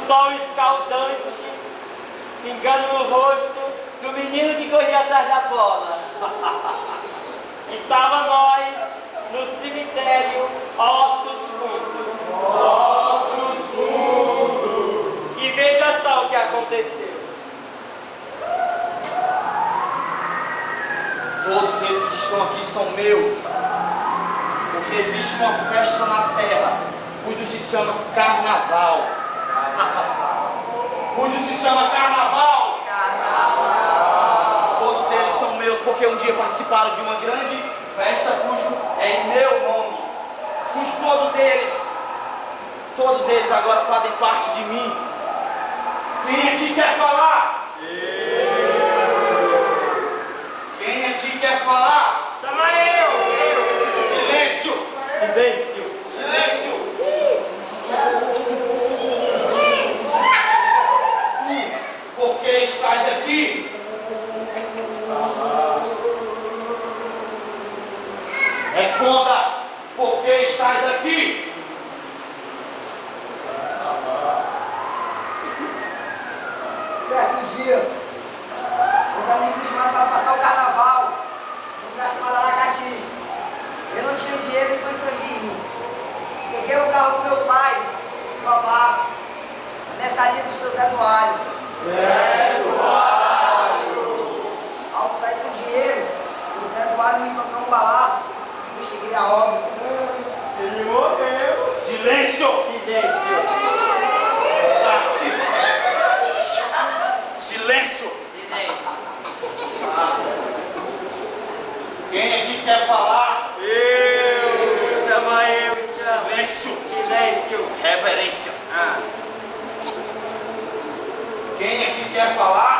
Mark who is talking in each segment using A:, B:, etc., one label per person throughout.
A: sol escaldante pingando no rosto do menino que corria atrás da bola. Estava nós no cemitério Ossos Fundos. Ossos Fundos. E veja só o que aconteceu.
B: Todos esses que estão aqui são meus, porque existe uma festa na terra, cujo se chama Carnaval. Cujo se chama Carnaval. Todos eles são meus, porque um dia participaram de uma grande festa, cujo é em meu nome, cujo todos eles agora fazem parte de mim. Quem aqui quer falar? Quem aqui quer falar?
A: Chama eu!
B: Silêncio!
A: Silêncio!
B: Silêncio! Por que estás aqui? Responda! Por que estás aqui?
C: Certo dia, meus amigos me chamaram para passar o carnaval no lugar chamado Aracati. Eu não tinha dinheiro nem condições de ir. Peguei o carro do meu pai, babá, nessa linha do seu Zé Duário.
B: Zé Duário!
C: Ao sair com dinheiro, o Zé Duário me encontrou um balaço e eu cheguei à obra.
A: Ele morreu!
B: Silêncio!
A: Silêncio!
B: Silêncio! Quem aqui quer falar?
A: Eu! Chama eu!
B: Silêncio!
A: Silêncio!
B: Reverência! Quem aqui quer falar?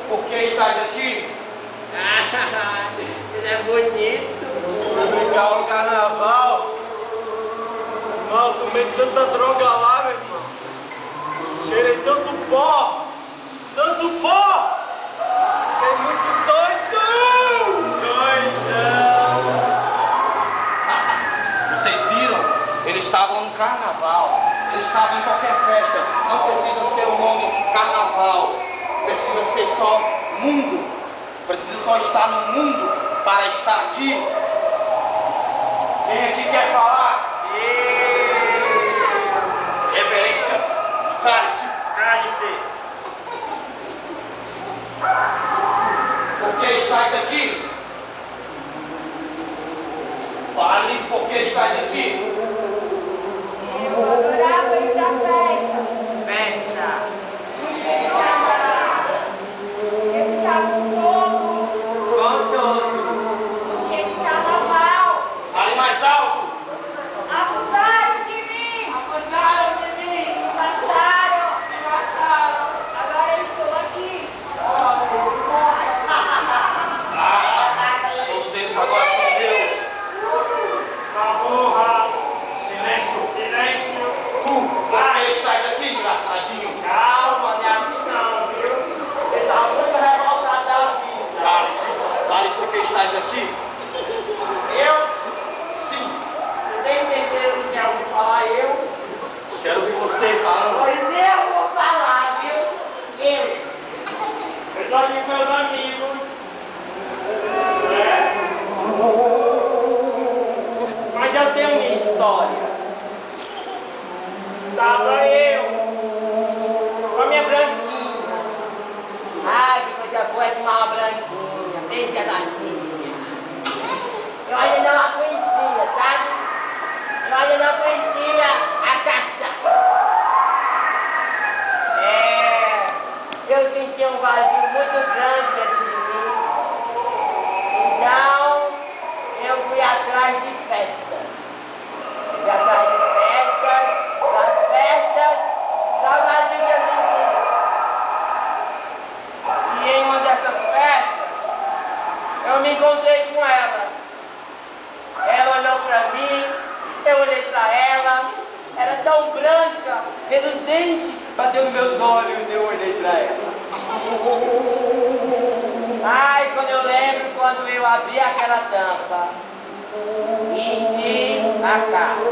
B: Por que estás aqui?
A: Ele é bonito! Brincar no carnaval! Irmão, tomei tanta droga lá, meu irmão! Cheirei tanto pó! Tanto pó! Fiquei muito doido! Doidão!
B: Vocês viram? Eles estavam no carnaval. Eles estavam em qualquer festa. Não precisa ser o nome carnaval precisa ser só mundo, precisa só estar no mundo para estar aqui. Quem aqui quer falar? Reverência, cálice. Por que estás aqui? Fale por que estás aqui.
D: Eu adorava ir pra festa. Eu ficava com todo. Cheio de carnaval.
B: Fale mais alto.
D: Abusaram de mim. Me mataram. Agora eu estou aqui.
B: Todos eles agora são meus.
A: Porra!
B: Silêncio.
A: Silêncio!
B: Por que estás aqui, engraçadinho?
A: Calma, não é assim não, viu? Ele tá muito revoltado da vida.
B: Cálice, fale por que estás aqui.
A: Eu?
B: Sim,
A: Você tem certeza que quer ouvir falar eu?
B: quero ouvir você falando.
C: Pois eu vou falar, viu?
A: Eu tô aqui com meus amigos. É. Mas eu tenho minha história. Estava eu com a minha branquinha.
C: Ah, que coisa boa é tomar uma branquinha, bem geladinha. Eu ainda não a conhecia, sabe? Eu ainda não conhecia a cachaça. Eu senti um vazio muito grande dentro de mim. Então, eu fui atrás de festas. Fui atrás de festas, das festas, só o vazio que eu senti. E em uma dessas festas, eu me encontrei com ela. Ela olhou pra mim, eu olhei pra ela. Era tão branca, reluzente, bateu nos meus olhos e eu olhei pra ela. Ai, quando eu lembro quando eu abri aquela tampa e enchi a cara.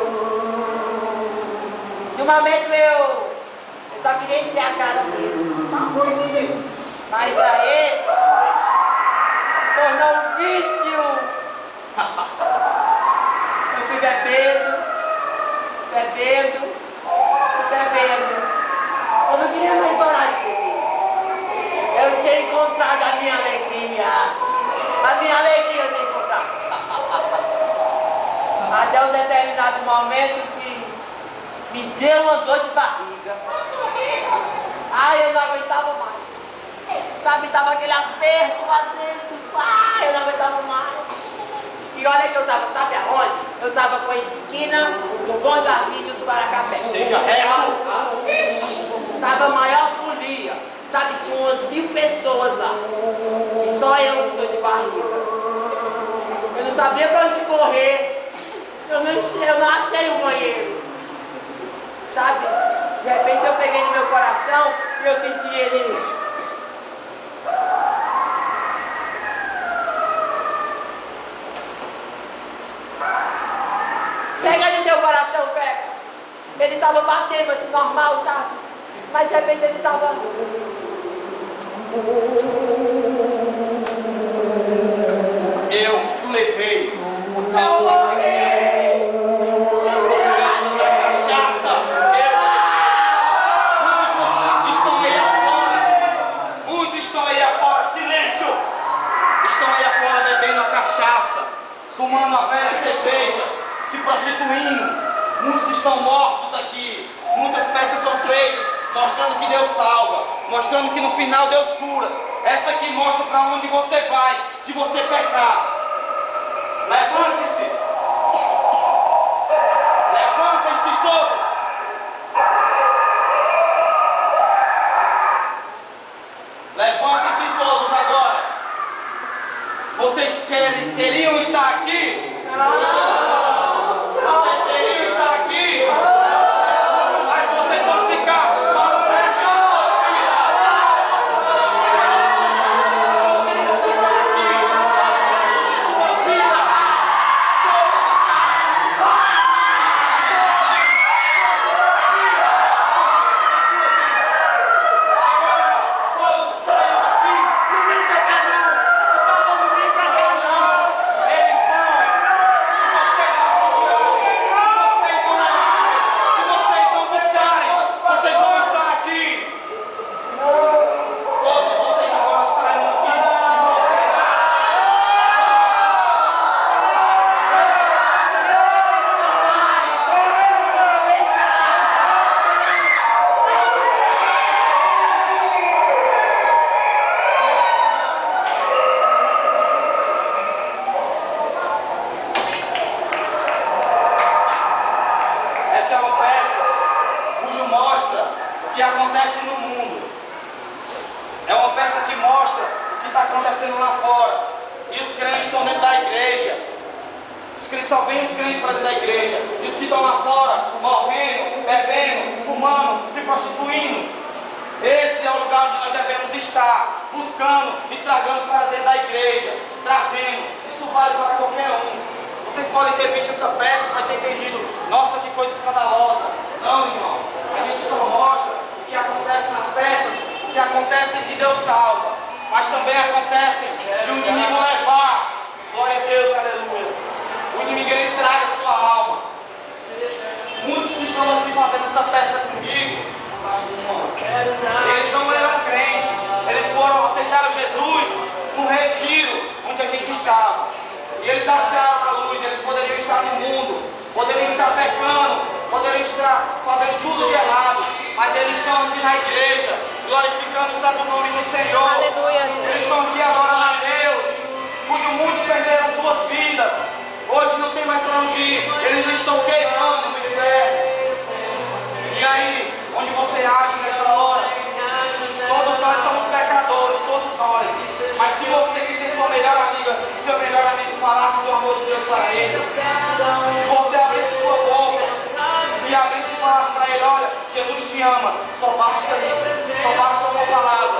C: No momento eu só queria encher a cara dele. Mas pra ele, tornou um vício. Eu fui bebendo. Eu não queria mais parar de beber. Eu tinha encontrado a minha alegria. A minha alegria eu tinha encontrado. Até um determinado momento que me deu uma dor de barriga. Ai, eu não aguentava mais. Sabe, tava aquele aperto lá dentro. Ai, eu não aguentava mais. E olha que eu tava, sabe aonde? Eu tava com a esquina do Bom Jardim de Tubaracapé.
B: Seja reto.
C: Tava a maior folia. Sabe, tinha umas 1000 pessoas lá. E só eu com dor de barriga. Eu não sabia pra onde correr. Eu não achei o banheiro. Sabe? De repente eu peguei no meu coração e eu senti ele. Pega no teu coração, pega. Ele estava batendo assim, normal, sabe? Mas de repente ele estava.
B: Eu o levei por causa da cachaça. Muitos estão aí afora. Muitos estão aí afora. Silêncio! Estão aí afora bebendo a cachaça, tomando a velha cerveja, se prostituindo. Muitos estão mortos aqui. Muitas peças são feitas, mostrando que Deus salva, mostrando que no final Deus cura. Essa aqui mostra para onde você vai se você pecar. Levante-se. Levantem-se todos. Levantem-se todos agora. Vocês queriam estar aqui? Vocês queriam estar aqui? Mas vocês vão ficar para o resto da sua vida. Vocês vão ficar aqui para o resto de suas vidas. que só vem os crentes para dentro da igreja. E os que estão lá fora, morrendo, bebendo, fumando, se prostituindo. Esse é o lugar onde nós devemos estar, buscando e tragando para dentro da igreja, trazendo. Isso vale para qualquer um. Vocês podem ter visto essa peça para ter entendido, nossa, que coisa escandalosa. Não, irmão, a gente só mostra o que acontece nas peças, o que acontece de Deus salva, mas também acontece de um inimigo levar, glória a Deus, aleluia. O inimigo ele traga a sua alma. Muitos que estão aqui fazendo essa peça comigo, eles não eram crentes, eles foram aceitar Jesus no retiro onde a gente estava. E eles acharam a luz, eles poderiam estar no mundo, poderiam estar pecando, poderiam estar fazendo tudo de errado, mas eles estão aqui na igreja, glorificando o santo nome do Senhor.
D: Aleluia.
B: Eles estão aqui adorando a Deus, cujo muitos perderam suas vidas. Hoje não tem mais para onde ir, eles estão queimando no inferno. E aí, onde você age nessa hora? Todos nós somos pecadores, todos nós. Mas se você que tem sua melhor amiga, seu melhor amigo falasse do amor de Deus para ele, se você abrisse sua boca e abrisse e falasse para ele, olha, Jesus te ama, só basta isso, só basta uma palavra.